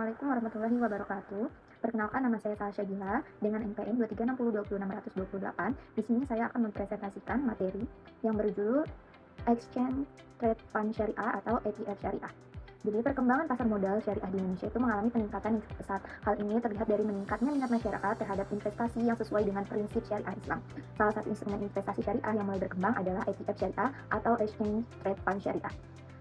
Assalamualaikum warahmatullahi wabarakatuh. Perkenalkan, nama saya Salsya Gila dengan NPM 236022628. Di sini saya akan mempresentasikan materi yang berjudul Exchange Trade Fund Syariah atau ETF Syariah. Jadi perkembangan pasar modal syariah di Indonesia itu mengalami peningkatan yang cukup pesat. Hal ini terlihat dari meningkatnya minat masyarakat terhadap investasi yang sesuai dengan prinsip syariah Islam. Salah satu instrumen investasi syariah yang mulai berkembang adalah ETF Syariah atau Exchange Trade Fund Syariah.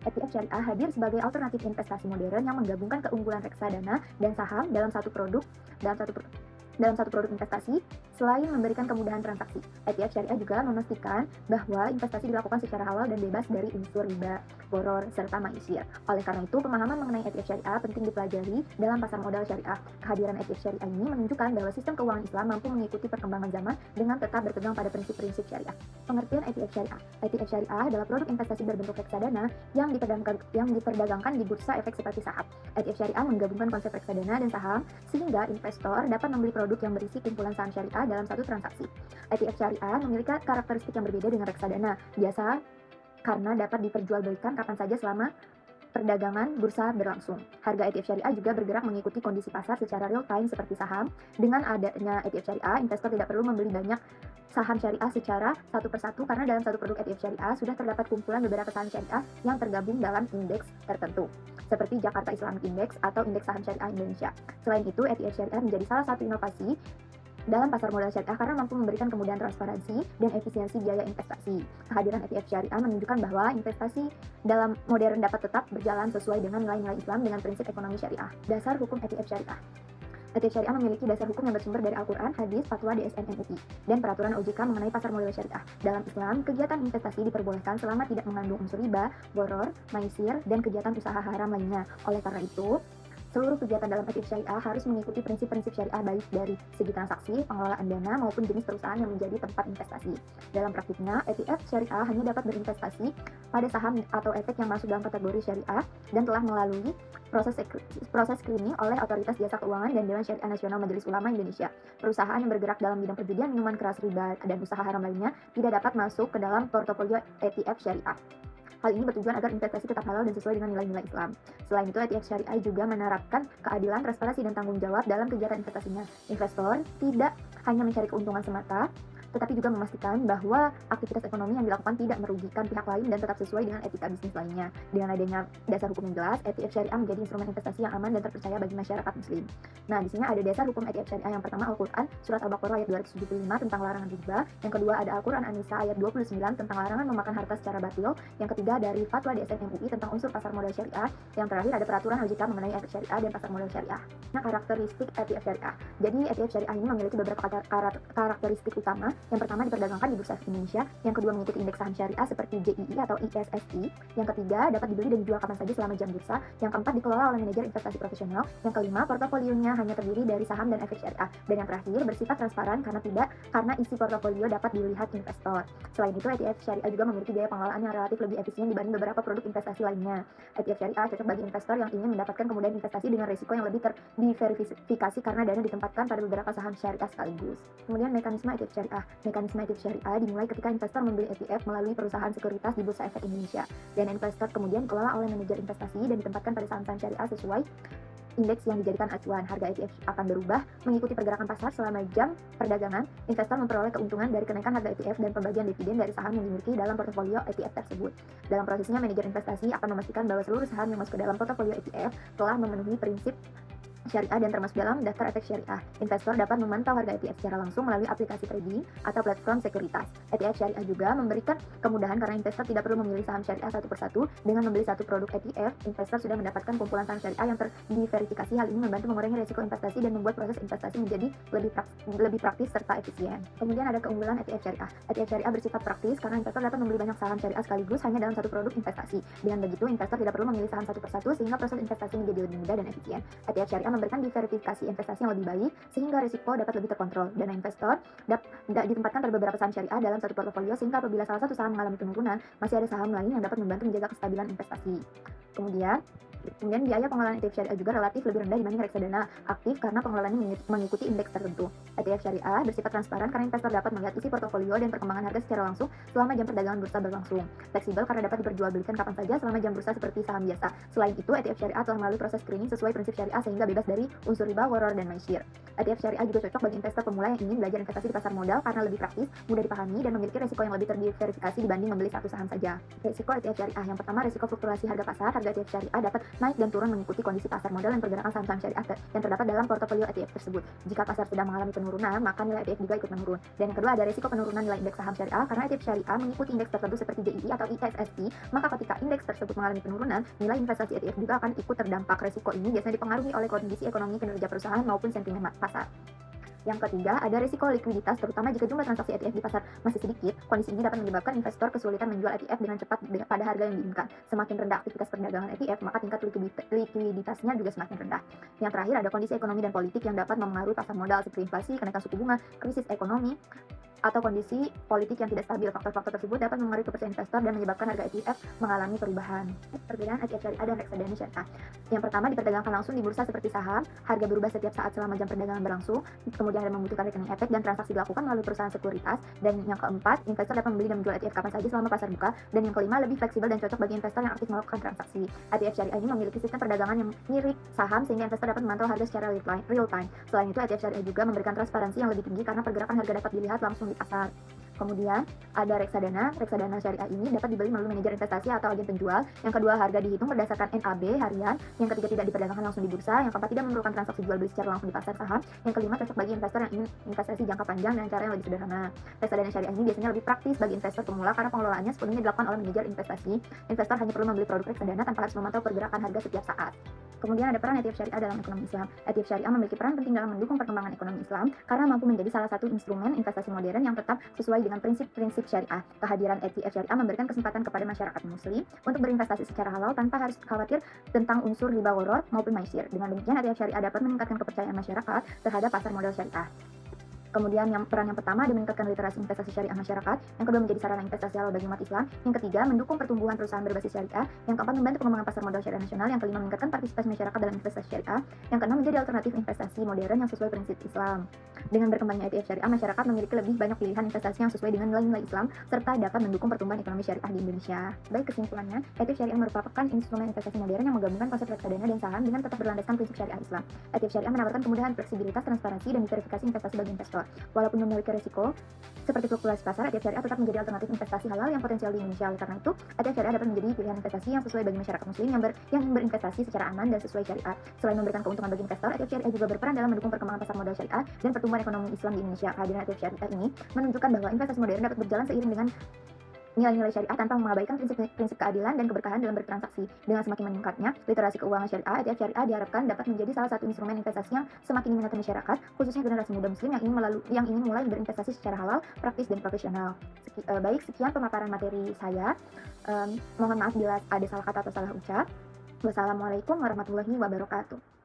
ETF Syariah hadir sebagai alternatif investasi modern yang menggabungkan keunggulan reksadana dan saham dalam satu produk investasi. Selain memberikan kemudahan transaksi, ETF Syariah juga memastikan bahwa investasi dilakukan secara halal dan bebas dari unsur riba, boror, serta maisir. Oleh karena itu, pemahaman mengenai ETF Syariah penting dipelajari dalam pasar modal syariah. Kehadiran ETF Syariah ini menunjukkan bahwa sistem keuangan Islam mampu mengikuti perkembangan zaman dengan tetap berpegang pada prinsip-prinsip syariah. Pengertian ETF Syariah. ETF Syariah adalah produk investasi berbentuk reksadana yang diperdagangkan di bursa efek seperti saham. ETF Syariah menggabungkan konsep reksadana dan saham sehingga investor dapat membeli produk yang berisi kumpulan saham syariah dalam satu transaksi. ETF Syariah memiliki karakteristik yang berbeda dengan reksadana, biasa karena dapat diperjualbelikan kapan saja selama perdagangan bursa berlangsung. Harga ETF Syariah juga bergerak mengikuti kondisi pasar secara real time seperti saham. Dengan adanya ETF Syariah, investor tidak perlu membeli banyak saham syariah secara satu persatu karena dalam satu produk ETF Syariah sudah terdapat kumpulan beberapa saham syariah yang tergabung dalam indeks tertentu, seperti Jakarta Islamic Index atau Indeks Saham Syariah Indonesia. Selain itu, ETF Syariah menjadi salah satu inovasi dalam pasar modal syariah karena mampu memberikan kemudahan transparansi dan efisiensi biaya investasi. Kehadiran ETF Syariah menunjukkan bahwa investasi dalam modern dapat tetap berjalan sesuai dengan nilai-nilai Islam dengan prinsip ekonomi syariah. Dasar hukum ETF Syariah. ETF Syariah memiliki dasar hukum yang bersumber dari Al-Quran, hadis, fatwa DSN MUI, dan peraturan OJK mengenai pasar modal syariah. Dalam Islam, kegiatan investasi diperbolehkan selama tidak mengandung unsur riba, boror, maisir, dan kegiatan usaha haram lainnya. Oleh karena itu, seluruh kegiatan dalam ETF Syariah harus mengikuti prinsip-prinsip syariah baik dari segi transaksi, pengelolaan dana, maupun jenis perusahaan yang menjadi tempat investasi. Dalam praktiknya, ETF Syariah hanya dapat berinvestasi pada saham atau efek yang masuk dalam kategori syariah dan telah melalui proses screening oleh Otoritas Jasa Keuangan dan Dewan Syariah Nasional Majelis Ulama Indonesia. Perusahaan yang bergerak dalam bidang perjudian, minuman keras, riba, dan usaha haram lainnya tidak dapat masuk ke dalam portofolio ETF Syariah. Hal ini bertujuan agar investasi tetap halal dan sesuai dengan nilai-nilai Islam. Selain itu, ETF Syariah juga menerapkan keadilan, transparansi, dan tanggung jawab dalam kegiatan investasinya. Investor tidak hanya mencari keuntungan semata, tetapi juga memastikan bahwa aktivitas ekonomi yang dilakukan tidak merugikan pihak lain dan tetap sesuai dengan etika bisnis lainnya. Dengan adanya dasar hukum yang jelas, ETF Syariah menjadi instrumen investasi yang aman dan terpercaya bagi masyarakat muslim. Nah, di sini ada dasar hukum ETF Syariah. Yang pertama, Al-Quran, surat Al-Baqarah ayat 275 tentang larangan riba. Yang kedua, ada Al-Quran An-Nisa ayat 29 tentang larangan memakan harta secara batil. Yang ketiga, dari fatwa DSN MUI tentang unsur pasar modal syariah. Yang terakhir, ada peraturan OJK mengenai ETF Syariah dan pasar modal syariah. Nah, karakteristik ETF Syariah. Jadi, ETF Syariah ini memiliki beberapa karakteristik utama. Yang pertama, diperdagangkan di Bursa Efek Indonesia. Yang kedua, mengikuti indeks saham syariah seperti JII atau ISSI. Yang ketiga, dapat dibeli dan dijual kapan saja selama jam bursa. Yang keempat, dikelola oleh manajer investasi profesional. Yang kelima, portofolionya hanya terdiri dari saham dan efek syariah. Dan yang terakhir, bersifat transparan karena isi portofolio dapat dilihat investor. Selain itu, ETF Syariah juga memiliki biaya pengelolaan yang relatif lebih efisien dibanding beberapa produk investasi lainnya. ETF Syariah cocok bagi investor yang ingin mendapatkan kemudahan investasi dengan risiko yang lebih diverifikasi karena dana ditempatkan pada beberapa saham syariah sekaligus. Kemudian mekanisme ETF Syariah. Mekanisme ETF Syariah dimulai ketika investor membeli ETF melalui perusahaan sekuritas di Bursa Efek Indonesia. Dan investor kemudian dikelola oleh manajer investasi dan ditempatkan pada saham-saham syariah sesuai indeks yang dijadikan acuan. Harga ETF akan berubah mengikuti pergerakan pasar selama jam perdagangan. Investor memperoleh keuntungan dari kenaikan harga ETF dan pembagian dividen dari saham yang dimiliki dalam portofolio ETF tersebut. Dalam prosesnya, manajer investasi akan memastikan bahwa seluruh saham yang masuk ke dalam portofolio ETF telah memenuhi prinsip syariah dan termasuk dalam daftar efek syariah. Investor dapat memantau harga ETF secara langsung melalui aplikasi trading atau platform sekuritas. ETF Syariah juga memberikan kemudahan karena investor tidak perlu memilih saham syariah satu persatu. Dengan membeli satu produk ETF, investor sudah mendapatkan kumpulan saham syariah yang terdiverifikasi. Hal ini membantu mengurangi risiko investasi dan membuat proses investasi menjadi lebih praktis serta efisien. Kemudian ada keunggulan ETF Syariah. ETF Syariah bersifat praktis karena investor dapat membeli banyak saham syariah sekaligus hanya dalam satu produk investasi. Dengan begitu, investor tidak perlu memilih saham satu persatu sehingga proses investasi menjadi lebih mudah dan efisien. ETF Syariah memberikan diverifikasi investasi yang lebih baik sehingga risiko dapat lebih terkontrol. Dana investor ditempatkan pada beberapa saham syariah dalam satu portofolio sehingga apabila salah satu saham mengalami penurunan, masih ada saham lain yang dapat membantu menjaga kestabilan investasi. Kemudian Kemudian biaya pengelolaan ETF syariah juga relatif lebih rendah dibanding reksadana aktif karena pengelolaannya mengikuti indeks tertentu. ETF syariah bersifat transparan karena investor dapat melihat isi portofolio dan perkembangan harga secara langsung selama jam perdagangan bursa berlangsung. Fleksibel karena dapat diperjualbelikan kapan saja selama jam bursa seperti saham biasa. Selain itu, ETF syariah telah melalui proses screening sesuai prinsip syariah sehingga bebas dari unsur riba, gharar, dan maisir. ETF syariah juga cocok bagi investor pemula yang ingin belajar investasi di pasar modal karena lebih praktis, mudah dipahami, dan memiliki resiko yang lebih terdiversifikasi dibanding membeli satu saham saja. Risiko ETF syariah yang pertama, risiko fluktuasi harga pasar. Harga ETF syariah dapat naik dan turun mengikuti kondisi pasar modal dan pergerakan saham-saham syariah yang terdapat dalam portofolio ETF tersebut. Jika pasar sedang mengalami penurunan, maka nilai ETF juga ikut menurun. Dan yang kedua, ada risiko penurunan nilai indeks saham syariah karena ETF syariah mengikuti indeks tertentu seperti DII atau ISSI, maka ketika indeks tersebut mengalami penurunan, nilai investasi ETF juga akan ikut terdampak. Risiko ini biasanya dipengaruhi oleh kondisi ekonomi, kinerja perusahaan maupun sentimen pasar. Yang ketiga, ada risiko likuiditas, terutama jika jumlah transaksi ETF di pasar masih sedikit. Kondisi ini dapat menyebabkan investor kesulitan menjual ETF dengan cepat pada harga yang diinginkan. Semakin rendah aktivitas perdagangan ETF, maka tingkat likuiditasnya juga semakin rendah. Yang terakhir, ada kondisi ekonomi dan politik yang dapat mempengaruhi pasar modal seperti inflasi, kenaikan suku bunga, krisis ekonomi, atau kondisi politik yang tidak stabil. Faktor-faktor tersebut dapat mempengaruhi kepercayaan investor dan menyebabkan harga ETF mengalami perubahan. Perbedaan ETF syariah dan reksadana syariah. Yang pertama, diperdagangkan langsung di bursa seperti saham, harga berubah setiap saat selama jam perdagangan berlangsung, kemudian ada membutuhkan rekening efek dan transaksi dilakukan melalui perusahaan sekuritas, dan yang keempat, investor dapat membeli dan menjual ETF kapan saja selama pasar buka, dan yang kelima, lebih fleksibel dan cocok bagi investor yang aktif melakukan transaksi. ETF syariah ini memiliki sistem perdagangan yang mirip saham sehingga investor dapat memantau harga secara real time. Selain itu, ETF syariah juga memberikan transparansi yang lebih tinggi karena pergerakan harga dapat dilihat langsung di pasar. Kemudian ada reksadana. Reksadana syariah ini dapat dibeli melalui manajer investasi atau agen penjual. Yang kedua, harga dihitung berdasarkan NAB harian. Yang ketiga, tidak diperdagangkan langsung di bursa. Yang keempat, tidak memerlukan transaksi jual beli secara langsung di pasar saham. Yang kelima, cocok bagi investor yang ingin investasi jangka panjang dengan cara yang lebih sederhana. Reksadana syariah ini biasanya lebih praktis bagi investor pemula karena pengelolaannya sepenuhnya dilakukan oleh manajer investasi. Investor hanya perlu membeli produk reksadana tanpa harus memantau pergerakan harga setiap saat. Kemudian ada peran ETF syariah dalam ekonomi Islam. ETF syariah memiliki peran penting dalam mendukung perkembangan ekonomi Islam karena mampu menjadi salah satu instrumen investasi modern yang tetap sesuai dengan prinsip-prinsip syariah. Kehadiran ETF syariah memberikan kesempatan kepada masyarakat muslim untuk berinvestasi secara halal tanpa harus khawatir tentang unsur riba, gharar maupun maisir. Dengan demikian, ETF syariah dapat meningkatkan kepercayaan masyarakat terhadap pasar modal syariah. Kemudian peran yang pertama ada meningkatkan literasi investasi syariah masyarakat, yang kedua menjadi sarana investasi halal bagi umat Islam, yang ketiga mendukung pertumbuhan perusahaan berbasis syariah, yang keempat membantu pengembangan pasar modal syariah nasional, yang kelima meningkatkan partisipasi masyarakat dalam investasi syariah, yang keenam menjadi alternatif investasi modern yang sesuai prinsip Islam. Dengan berkembangnya ETF syariah, masyarakat memiliki lebih banyak pilihan investasi yang sesuai dengan nilai-nilai Islam serta dapat mendukung pertumbuhan ekonomi syariah di Indonesia. Baik, kesimpulannya, ETF syariah merupakan instrumen investasi modern yang menggabungkan konsep reksadana dan saham dengan tetap berlandaskan prinsip syariah Islam. ETF syariah menawarkan kemudahan, fleksibilitas, transparansi, dan verifikasi investasi bagi investor. Walaupun memiliki risiko seperti fluktuasi pasar, ETF syariah tetap menjadi alternatif investasi halal yang potensial di Indonesia. Oleh karena itu, ETF syariah dapat menjadi pilihan investasi yang sesuai bagi masyarakat muslim yang ingin berinvestasi secara aman dan sesuai syariat. Selain memberikan keuntungan bagi investor, ETF syariah juga berperan dalam mendukung perkembangan pasar modal syariah dan pertumbuhan ekonomi Islam di Indonesia. Kehadiran ETF syariah ini menunjukkan bahwa investasi modern dapat berjalan seiring dengan nilai-nilai syariah tanpa mengabaikan prinsip-prinsip keadilan dan keberkahan dalam bertransaksi. Dengan semakin meningkatnya literasi keuangan syariah, ETF syariah diharapkan dapat menjadi salah satu instrumen investasi yang semakin diminati masyarakat, khususnya generasi muda muslim yang ingin mulai berinvestasi secara halal, praktis, dan profesional. Baik, sekian pemaparan materi saya. Mohon maaf bila ada salah kata atau salah ucap. Wassalamualaikum warahmatullahi wabarakatuh.